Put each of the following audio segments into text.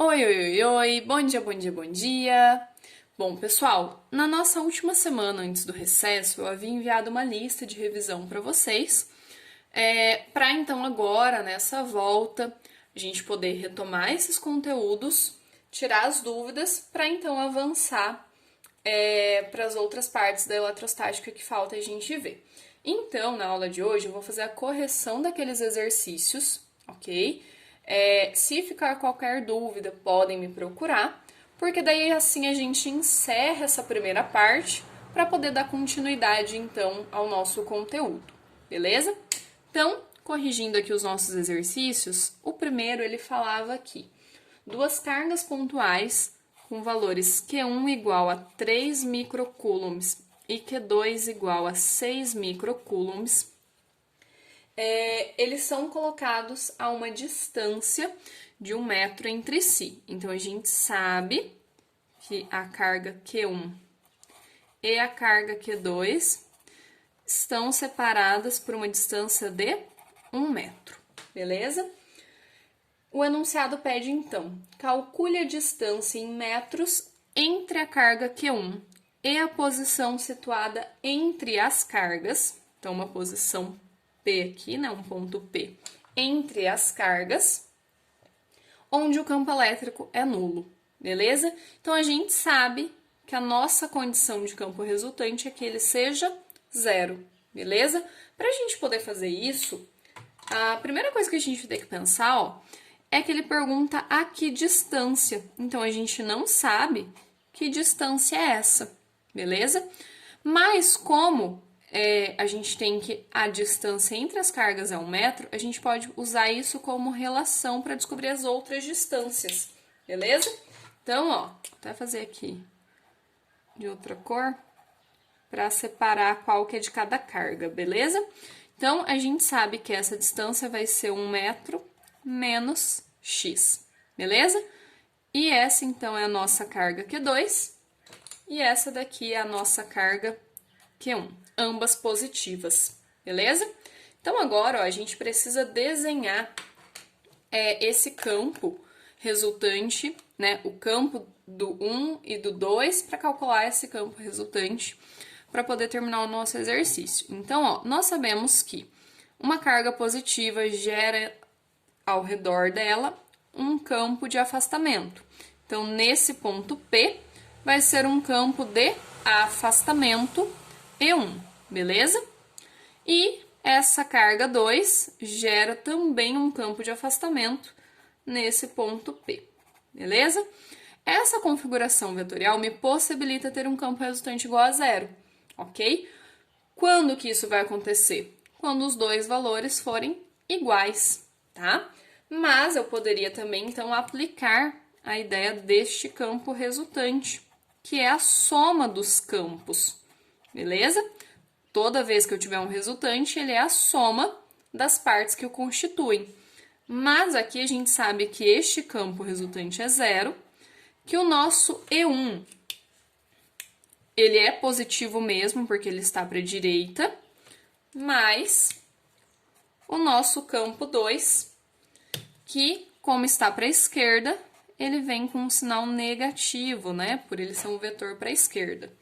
Oi, oi, oi, oi, bom dia, bom dia, bom dia. Bom, pessoal, na nossa última semana antes do recesso, eu havia enviado uma lista de revisão para vocês, para então agora, nessa volta, a gente poder retomar esses conteúdos, tirar as dúvidas, para então avançar para as outras partes da eletrostática que falta a gente ver. Então, na aula de hoje, eu vou fazer a correção daqueles exercícios, ok? Se ficar qualquer dúvida, podem me procurar, porque daí assim a gente encerra essa primeira parte para poder dar continuidade então ao nosso conteúdo, beleza? Então, corrigindo aqui os nossos exercícios, o primeiro ele falava aqui: duas cargas pontuais com valores Q1 igual a 3 microcoulombs e Q2 igual a 6 microcoulombs, eles são colocados a uma distância de 1 metro entre si. Então, a gente sabe que a carga Q1 e a carga Q2 estão separadas por uma distância de 1 metro, beleza? O enunciado pede, então, calcule a distância em metros entre a carga Q1 e a posição situada entre as cargas, então uma posição P aqui, né, um ponto P, entre as cargas, onde o campo elétrico é nulo, beleza? Então, a gente sabe que a nossa condição de campo resultante é que ele seja zero, beleza? Para a gente poder fazer isso, a primeira coisa que a gente tem que pensar, ó, é que ele pergunta a que distância. Então, a gente não sabe que distância é essa, beleza? Mas como a gente tem que a distância entre as cargas é 1 metro, a gente pode usar isso como relação para descobrir as outras distâncias, beleza? Então, ó, vou até fazer aqui de outra cor para separar qual que é de cada carga, beleza? Então, a gente sabe que essa distância vai ser 1 metro menos x, beleza? E essa, então, é a nossa carga Q2 e essa daqui é a nossa carga Q1, ambas positivas, beleza? Então, agora, ó, a gente precisa desenhar esse campo resultante, né, o campo do 1 e do 2, para calcular esse campo resultante, para poder terminar o nosso exercício. Então, ó, nós sabemos que uma carga positiva gera ao redor dela um campo de afastamento. Então, nesse ponto P, vai ser um campo de afastamento E1, beleza? E essa carga 2 gera também um campo de afastamento nesse ponto P, beleza? Essa configuração vetorial me possibilita ter um campo resultante igual a zero, ok? Quando que isso vai acontecer? Quando os dois valores forem iguais, tá? Mas eu poderia também, então, aplicar a ideia deste campo resultante, que é a soma dos campos, beleza? Toda vez que eu tiver um resultante, ele é a soma das partes que o constituem. Mas aqui a gente sabe que este campo resultante é zero, que o nosso E1, ele é positivo mesmo, porque ele está para a direita, mas o nosso campo 2, que, como está para a esquerda, ele vem com um sinal negativo, né? Por ele ser um vetor para a esquerda.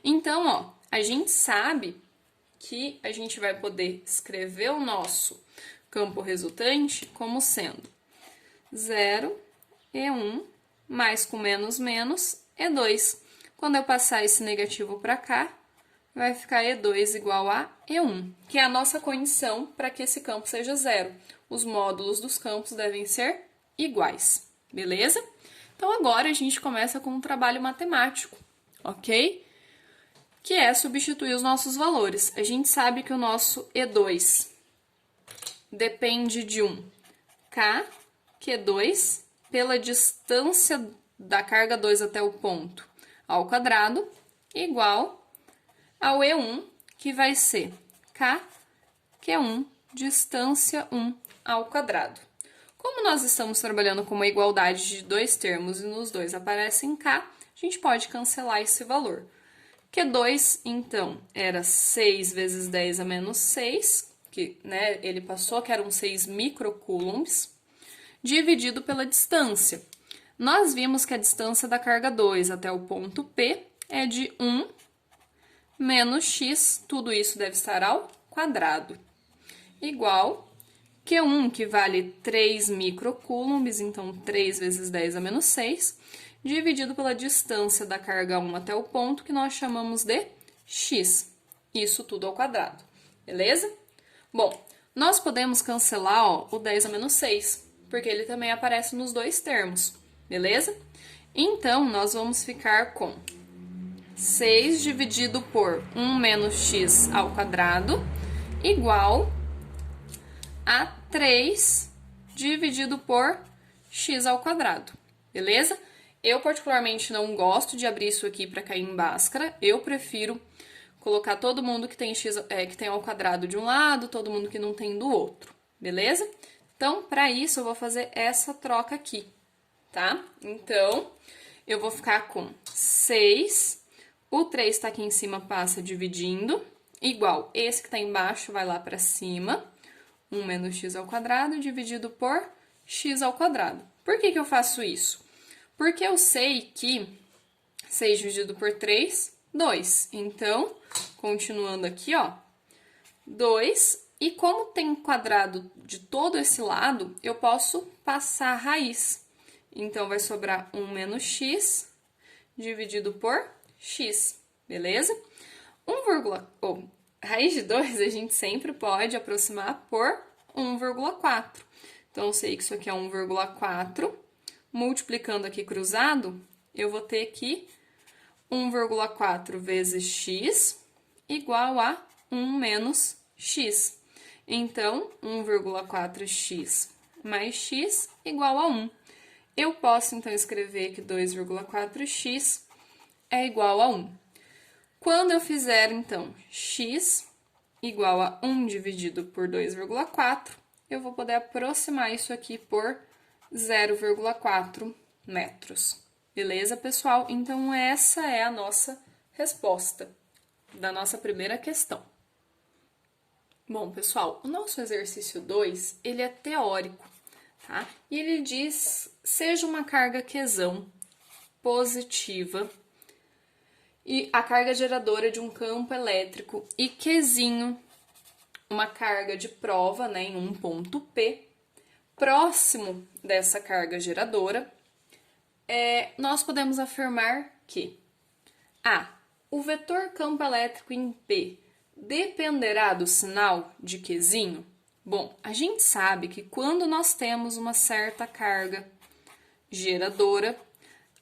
Então, ó, a gente sabe que a gente vai poder escrever o nosso campo resultante como sendo 0, E1, mais com menos, menos, E2. Quando eu passar esse negativo para cá, vai ficar E2 igual a E1, que é a nossa condição para que esse campo seja zero. Os módulos dos campos devem ser iguais, beleza? Então, agora a gente começa com um trabalho matemático, ok? Que é substituir os nossos valores. A gente sabe que o nosso E2 depende de um K, Q2, pela distância da carga 2 até o ponto ao quadrado, igual ao E1, que vai ser K, Q1, distância 1 ao quadrado. Como nós estamos trabalhando com uma igualdade de dois termos e nos dois aparecem K, a gente pode cancelar esse valor. Q2, então, era 6 vezes 10 a menos 6, que, né, ele passou que eram 6 microcoulombs, dividido pela distância. Nós vimos que a distância da carga 2 até o ponto P é de 1 menos x, tudo isso deve estar ao quadrado, igual Q1, que vale 3 microcoulombs, então 3 vezes 10 a menos 6, dividido pela distância da carga 1 até o ponto, que nós chamamos de x. Isso tudo ao quadrado, beleza? Bom, nós podemos cancelar ó, o 10 a menos 6, porque ele também aparece nos dois termos, beleza? Então, nós vamos ficar com 6 dividido por 1 menos x ao quadrado, igual a 3 dividido por x ao quadrado, beleza? Eu, particularmente, não gosto de abrir isso aqui para cair em Bhaskara. Eu prefiro colocar todo mundo que tem x, que tem ao quadrado de um lado, todo mundo que não tem do outro, beleza? Então, para isso, eu vou fazer essa troca aqui, tá? Então, eu vou ficar com 6, o 3 está aqui em cima, passa dividindo, igual esse que está embaixo vai lá para cima, 1 menos x ao quadrado dividido por x ao quadrado. Por que que eu faço isso? Porque eu sei que 6 dividido por 3, 2. Então, continuando aqui, ó, 2. E como tem quadrado de todo esse lado, eu posso passar a raiz. Então, vai sobrar 1 menos x dividido por x, beleza? Raiz de 2 a gente sempre pode aproximar por 1,4. Então, eu sei que isso aqui é 1,4. Multiplicando aqui cruzado, eu vou ter aqui 1,4 vezes x igual a 1 menos x. Então, 1,4x mais x igual a 1. Eu posso, então, escrever que 2,4x é igual a 1. Quando eu fizer, então, x igual a 1 dividido por 2,4, eu vou poder aproximar isso aqui por 0,4 metros. Beleza, pessoal? Então, essa é a nossa resposta da nossa primeira questão. Bom, pessoal, o nosso exercício 2, ele é teórico, tá? E ele diz, seja uma carga Qzão positiva e a carga geradora de um campo elétrico e Qzinho, uma carga de prova, né, em um ponto P, próximo dessa carga geradora, nós podemos afirmar que A. O vetor campo elétrico em P dependerá do sinal de Qzinho? Bom, a gente sabe que quando nós temos uma certa carga geradora,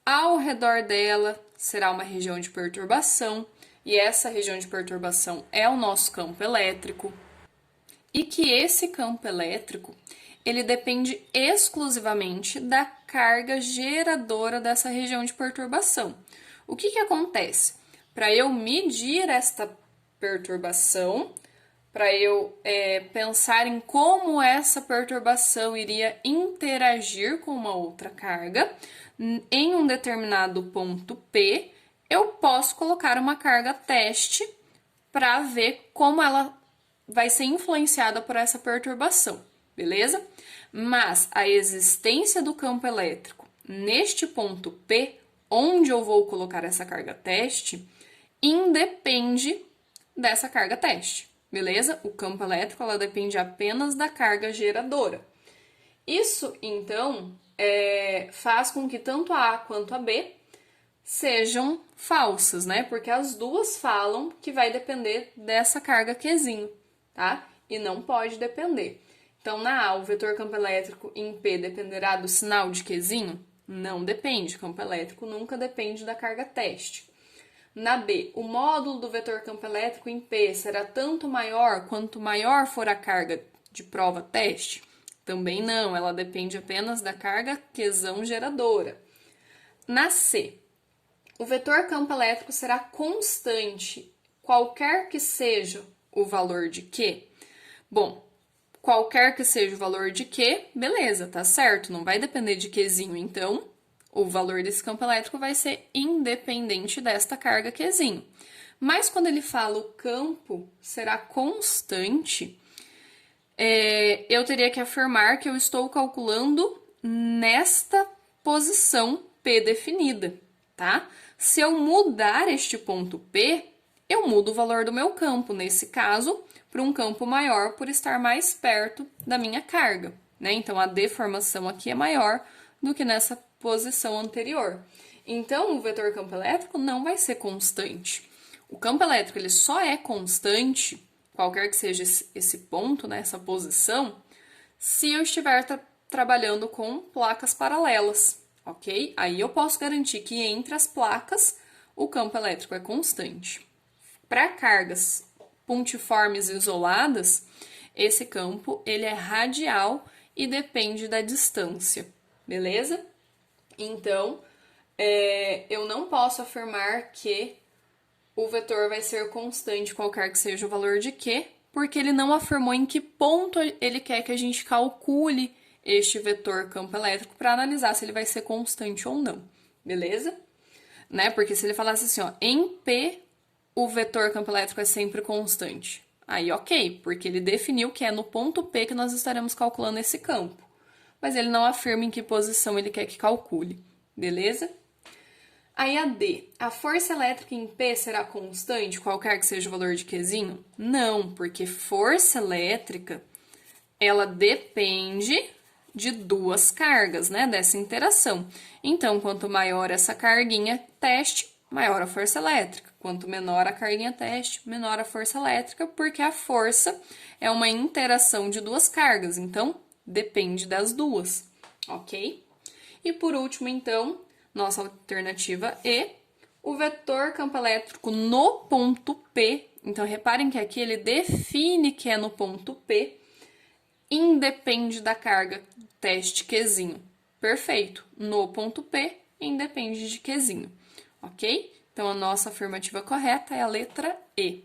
ao redor dela será uma região de perturbação, e essa região de perturbação é o nosso campo elétrico, e que esse campo elétrico ele depende exclusivamente da carga geradora dessa região de perturbação. O que acontece? Para eu medir esta perturbação, para eu pensar em como essa perturbação iria interagir com uma outra carga, em um determinado ponto P, eu posso colocar uma carga teste para ver como ela vai ser influenciada por essa perturbação, beleza? Mas a existência do campo elétrico neste ponto P, onde eu vou colocar essa carga teste, independe dessa carga teste, beleza? O campo elétrico ela depende apenas da carga geradora. Isso, então, faz com que tanto a A quanto a B sejam falsas, né? Porque as duas falam que vai depender dessa carga Qzinho, tá? E não pode depender. Então, na A, o vetor campo elétrico em P dependerá do sinal de Qzinho? Não depende, campo elétrico nunca depende da carga teste. Na B, o módulo do vetor campo elétrico em P será tanto maior quanto maior for a carga de prova teste? Também não, ela depende apenas da carga Qzão geradora. Na C, o vetor campo elétrico será constante, qualquer que seja o valor de Q? Bom, qualquer que seja o valor de Q, beleza, tá certo, não vai depender de Qzinho, então o valor desse campo elétrico vai ser independente desta carga Qzinho. Mas quando ele fala o campo será constante, eu teria que afirmar que eu estou calculando nesta posição P definida, tá? Se eu mudar este ponto P, eu mudo o valor do meu campo, nesse caso, para um campo maior por estar mais perto da minha carga, né? Então, a deformação aqui é maior do que nessa posição anterior. Então, o vetor campo elétrico não vai ser constante. O campo elétrico ele só é constante, qualquer que seja esse ponto, né, essa posição, se eu estiver trabalhando com placas paralelas, ok? Aí eu posso garantir que entre as placas o campo elétrico é constante. Para cargas pontiformes isoladas, esse campo ele é radial e depende da distância, beleza? Então, eu não posso afirmar que o vetor vai ser constante, qualquer que seja o valor de Q, porque ele não afirmou em que ponto ele quer que a gente calcule este vetor campo elétrico para analisar se ele vai ser constante ou não, beleza? Né? Porque se ele falasse assim, ó, em P o vetor campo elétrico é sempre constante. Aí, ok, porque ele definiu que é no ponto P que nós estaremos calculando esse campo. Mas ele não afirma em que posição ele quer que calcule, beleza? Aí a D, a força elétrica em P será constante, qualquer que seja o valor de Qzinho? Não, porque força elétrica, ela depende de duas cargas, né, dessa interação. Então, quanto maior essa carguinha teste, maior a força elétrica. Quanto menor a carguinha teste, menor a força elétrica, porque a força é uma interação de duas cargas, então depende das duas, ok? E por último, então, nossa alternativa E, o vetor campo elétrico no ponto P. Então, reparem que aqui ele define que é no ponto P, independe da carga teste Qzinho. Perfeito. No ponto P, independe de Qzinho, ok? Então, a nossa afirmativa correta é a letra E.